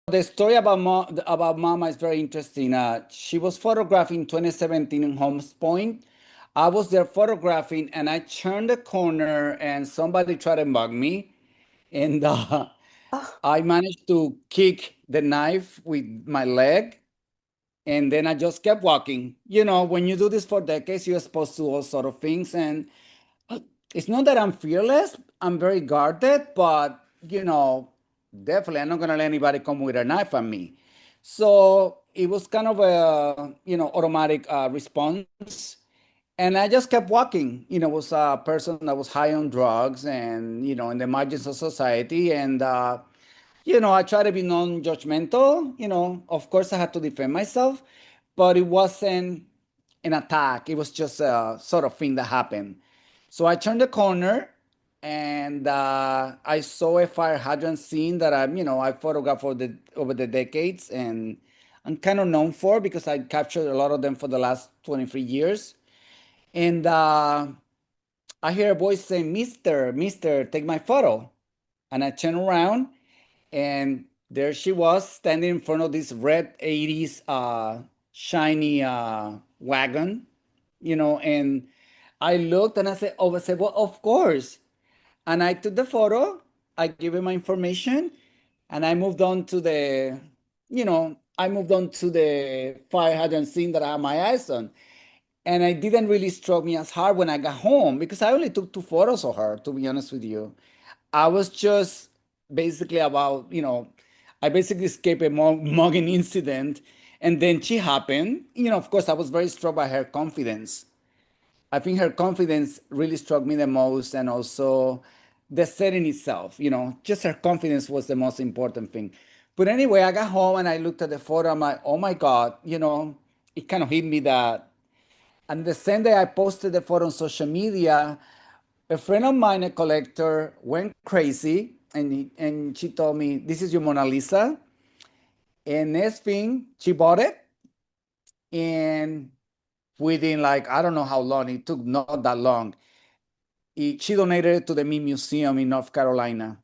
the story about Mama is very interesting. She was photographing 2017 in Holmes Point. I was there photographing, and I turned the corner, and somebody tried to mug me, and Oh, I managed to kick the knife with my leg, and then I just kept walking. You know, when you do this for decades, you're exposed to all sort of things, and it's not that I'm fearless. I'm very guarded, but definitely I'm not gonna let anybody come with a knife at me. So it was kind of a automatic response, and I just kept walking. It was a person that was high on drugs and in the margins of society, and I try to be non-judgmental. Of course I had to defend myself, but it wasn't an attack. It was just a sort of thing that happened. So I turned the corner, and I saw a fire hydrant scene that I photographed over the decades, and I'm kind of known for because I captured a lot of them for the last 23 years. And I hear a voice saying, Mister, take my photo. And I turn around, and there she was standing in front of this red 80s shiny wagon, and I looked and I said, well, of course. And I took the photo, I gave him my information, and I moved on to the fire hydrant scene that I had my eyes on. And it didn't really struck me as hard when I got home because I only took two photos of her, to be honest with you. I was just basically I basically escaped a mugging incident. And then she happened. Of course, I was very struck by her confidence. I think her confidence really struck me the most, and also the setting itself. Just her confidence was the most important thing. But anyway, I got home and I looked at the photo. I'm like, oh my God, it kind of hit me that. And the same day I posted the photo on social media, a friend of mine, a collector, went crazy, and she told me, "This is your Mona Lisa." And next thing, she bought it, and within, like, I don't know how long, it took not that long, she donated it to the Mint Museum in North Carolina.